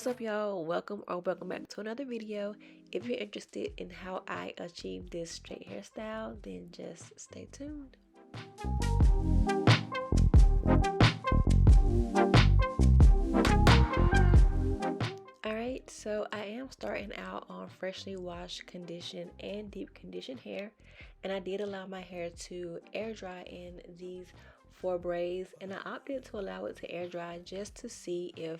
What's up, y'all? Welcome back to another video. If you're interested in how I achieve this straight hairstyle, then just stay tuned. Alright, so I am starting out on freshly washed, conditioned, and deep conditioned hair, and I did allow my hair to air dry in these 4 braids, and I opted to allow it to air dry just to see if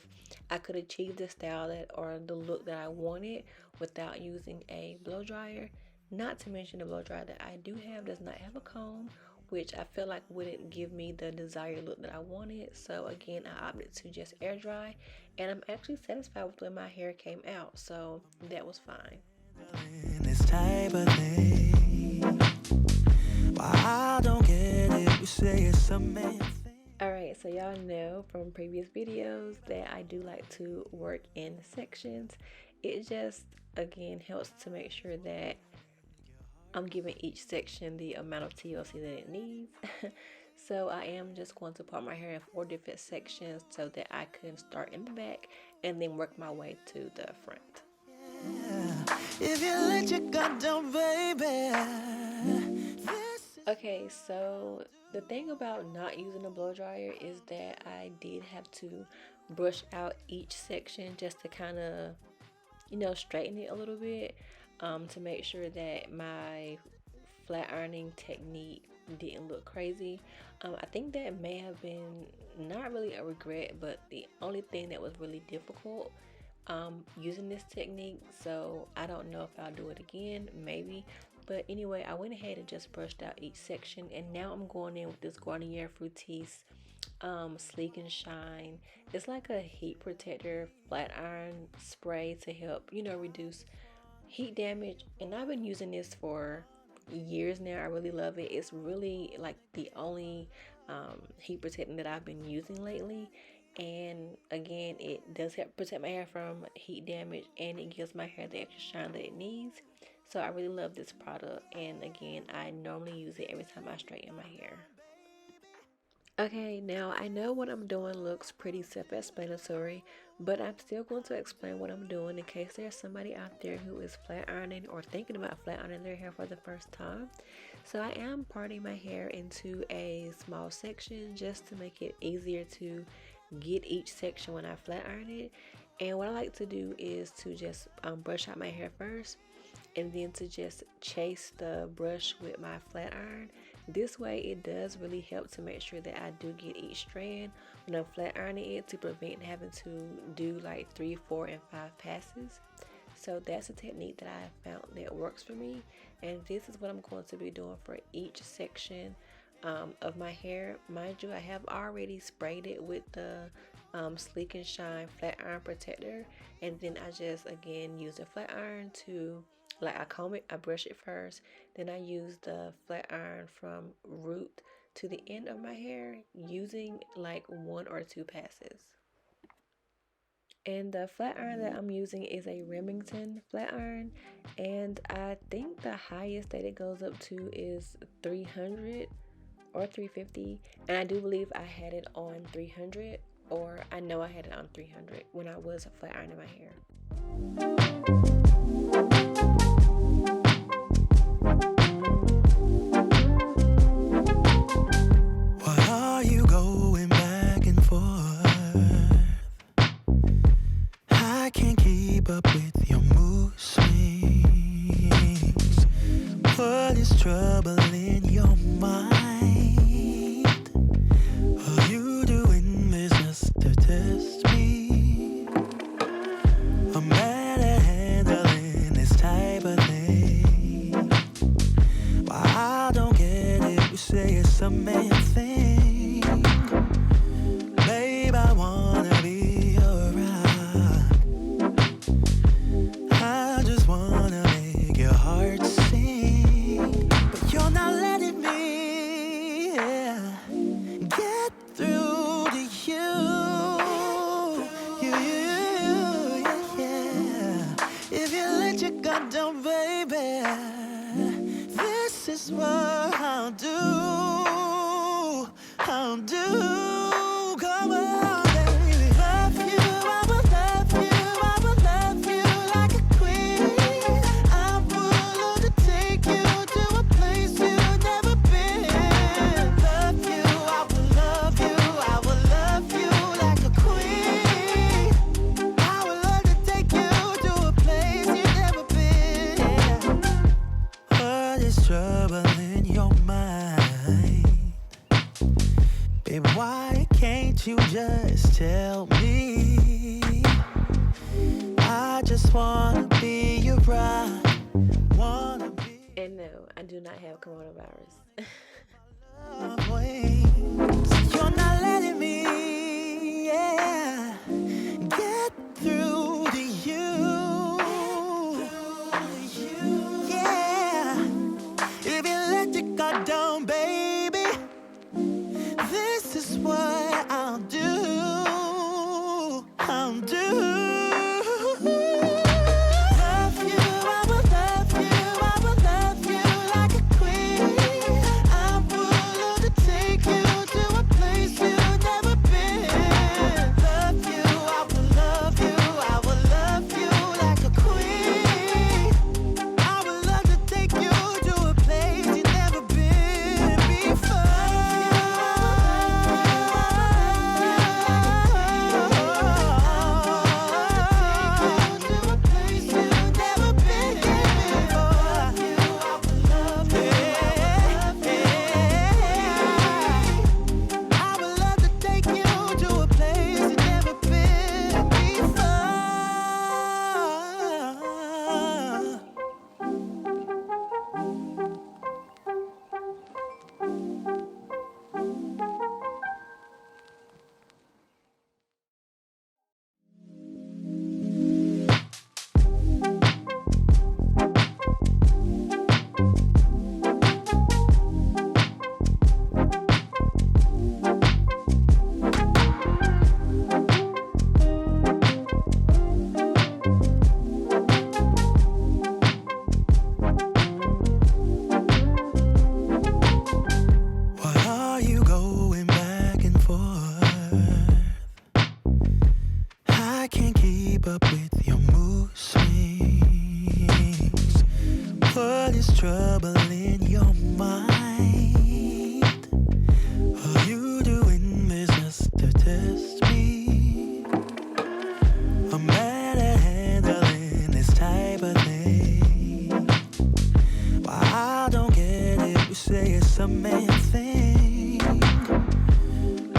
I could achieve the style that or the look that I wanted without using a blow dryer. Not to mention the blow dryer that I do have does not have a comb, which I feel like wouldn't give me the desired look that I wanted. So again, I opted to just air dry, and I'm actually satisfied with the way my hair came out, so that was fine. This type of thing. I don't get it. You say it's a man thing. Alright, so y'all know from previous videos that I do like to work in sections. It just again helps to make sure that I'm giving each section the amount of TLC that it needs. So I am just going to part my hair in 4 different sections so that I can start in the back and then work my way to the front. If you let your guard down, baby. Okay, so the thing about not using a blow dryer is that I did have to brush out each section just to kind of, straighten it a little bit, to make sure that my flat ironing technique didn't look crazy. I think that may have been not really a regret, but the only thing that was really difficult using this technique. So I don't know if I'll do it again, maybe. But anyway, I went ahead and just brushed out each section, and now I'm going in with this Garnier Fructis Sleek and Shine. It's like a heat protector flat iron spray to help, reduce heat damage, and I've been using this for years now. I really love it. It's really like the only heat protectant that I've been using lately, and again, it does help protect my hair from heat damage, and it gives my hair the extra shine that it needs. So I really love this product, and again, I normally use it every time I straighten my hair. Okay, now I know what I'm doing looks pretty self-explanatory, but I'm still going to explain what I'm doing in case there's somebody out there who is flat ironing or thinking about flat ironing their hair for the first time. So I am parting my hair into a small section just to make it easier to get each section when I flat iron it. And what I like to do is to just brush out my hair first, and then to just chase the brush with my flat iron. This way it does really help to make sure that I do get each strand when I'm flat ironing it, to prevent having to do like 3, 4, and 5 passes. So that's a technique that I found that works for me, and this is what I'm going to be doing for each section of my hair. Mind you, I have already sprayed it with the Sleek and Shine flat iron protector, and then I just again use the flat iron to, like, I comb it, I brush it first, then I use the flat iron from root to the end of my hair using like 1 or 2 passes. And the flat iron that I'm using is a Remington flat iron, and I think the highest that it goes up to is 300 or 350, and I do believe I had it on 300, or I know I had it on 300 when I was flat ironing my hair. Why are you going back and forth? I can't keep up with your mood swings. What is trouble in your mind? Are you doing this just to test me? I'm bad at handling this type of thing. Why I don't get it. You say it's a man thing. Babe, I wanna be your rock. I just wanna make your heart sing, but you're not letting me get through to you. If you let your guard down, baby, this is what I'll do. I'll do. Come on, baby. Love you, I will love you, I is trouble in your mind? Baby, why can't you just tell me? I just wanna be your bride. Wanna be. And no, I do not have coronavirus. You're not letting me, yeah, get through to you. Yeah, if you let your guard down, baby, this is what I'll do. I'll do. Love you, I will love you, I will love you like a queen. I would love to take you to a place you've never been. Love you, I will love you, I will love you like a queen. I would love to take you to a place you've never been before. Why are you going back and forth? I can't keep up with your mood swings. What is trouble in your mind? Are you doing this just to test me? I'm bad at handling this type of thing. Why I don't get it, you say it's a man thing.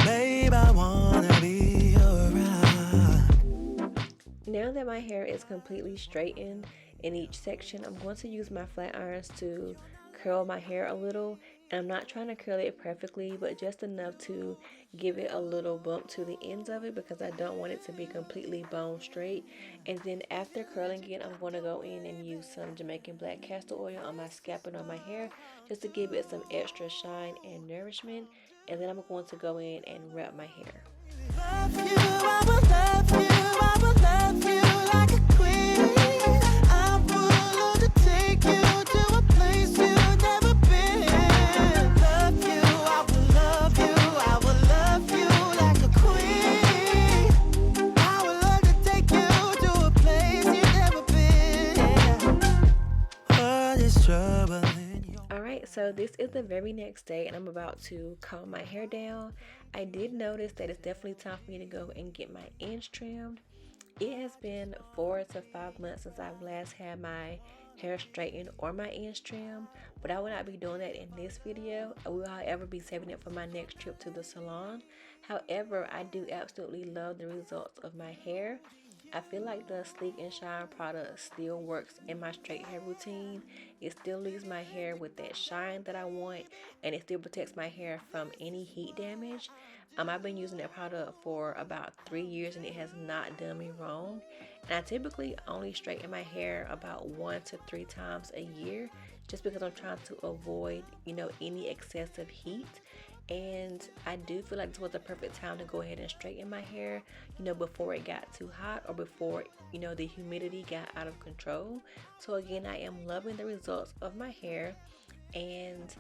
Babe, I wanna be your rock. Now that my hair is completely straightened in each section, I'm going to use my flat irons to curl my hair a little. And I'm not trying to curl it perfectly, but just enough to give it a little bump to the ends of it, because I don't want it to be completely bone straight. And then after curling it, I'm going to go in and use some Jamaican black castor oil on my scalp and on my hair, just to give it some extra shine and nourishment. And then I'm going to go in and wrap my hair. Love you, I will love you, I will love you like a queen. I would love to take you to a place you've never been. Love you, I will love you, I will love you like a queen. I would love to take you to a place you've never been. What is trouble in your Alright, so this is the very next day and I'm about to comb my hair down. I did notice that it's definitely time for me to go and get my ends trimmed. It has been 4 to 5 months since I've last had my hair straightened or my ends trimmed, but I will not be doing that in this video. I will, however, be saving it for my next trip to the salon. However, I do absolutely love the results of my hair. I feel like the Sleek and Shine product still works in my straight hair routine. It still leaves my hair with that shine that I want, and it still protects my hair from any heat damage. I've been using that product for about 3 years and it has not done me wrong. And I typically only straighten my hair about 1 to 3 times a year, just because I'm trying to avoid, any excessive heat. And I do feel like this was the perfect time to go ahead and straighten my hair, before it got too hot or before, the humidity got out of control. So again, I am loving the results of my hair, and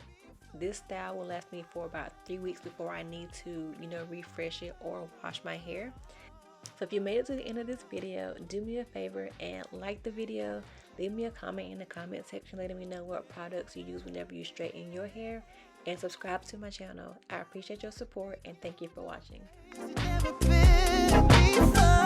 this style will last me for about 3 weeks before I need to, refresh it or wash my hair. So if you made it to the end of this video, do me a favor and like the video. Leave me a comment in the comment section letting me know what products you use whenever you straighten your hair, and subscribe to my channel. I appreciate your support and thank you for watching. never been before.